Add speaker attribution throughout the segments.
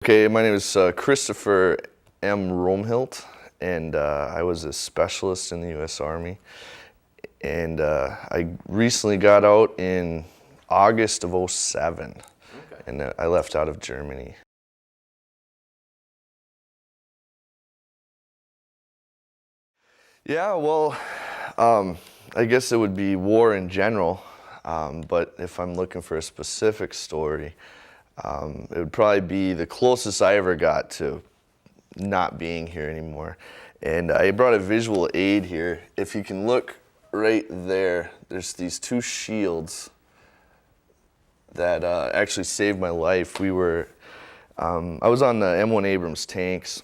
Speaker 1: Okay, my name is Christopher M. Roemhildt, and I was a specialist in the U.S. Army. And I recently got out in August of '07, okay. And I left out of Germany. Yeah, well, I guess it would be war in general, but if I'm looking for a specific story, it would probably be the closest I ever got to not being here anymore. And I brought a visual aid here. If you can look right there, there's these two shields that actually saved my life. I was on the M1 Abrams tanks,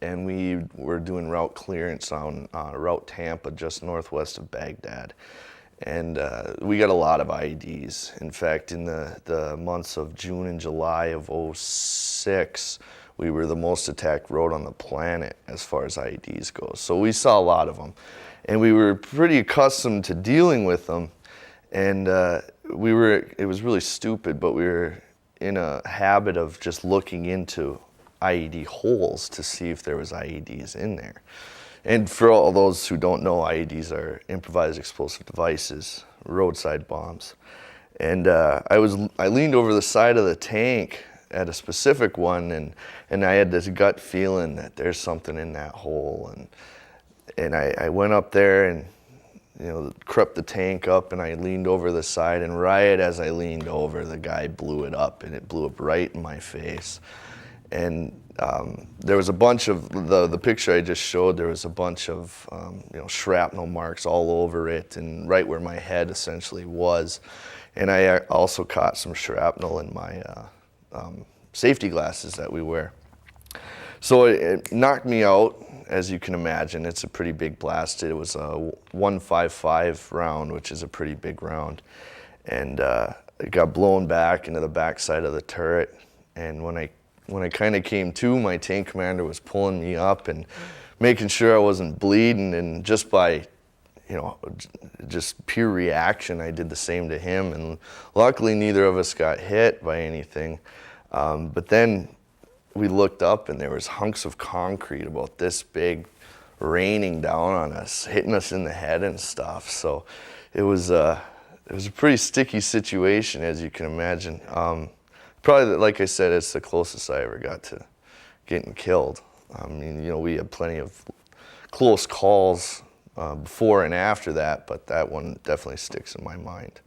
Speaker 1: and we were doing route clearance on Route Tampa, just northwest of Baghdad. And we got a lot of IEDs. In fact, in the months of June and July of '06, we were the most attacked road on the planet as far as IEDs go. So we saw a lot of them. And we were pretty accustomed to dealing with them. And it was really stupid, but we were in a habit of just looking into IED holes to see if there was IEDs in there. And for all those who don't know, IEDs are improvised explosive devices, roadside bombs. And I leaned over the side of the tank at a specific one, and I had this gut feeling that there's something in that hole. And I went up there and crept the tank up, and I leaned over the side, and right as I leaned over, the guy blew it up, and it blew up right in my face. And there was a bunch of, the picture I just showed, there was a bunch of shrapnel marks all over it and right where my head essentially was. And I also caught some shrapnel in my safety glasses that we wear. So it knocked me out, as you can imagine. It's a pretty big blast. It was a 155 round, which is a pretty big round. And it got blown back into the backside of the turret. And when I kind of came to, my tank commander was pulling me up and making sure I wasn't bleeding, and just by, just pure reaction, I did the same to him, and luckily neither of us got hit by anything. But then we looked up, and there was hunks of concrete about this big raining down on us, hitting us in the head and stuff. So it was a pretty sticky situation, as you can imagine. Probably, like I said, it's the closest I ever got to getting killed. I mean, we had plenty of close calls before and after that, but that one definitely sticks in my mind.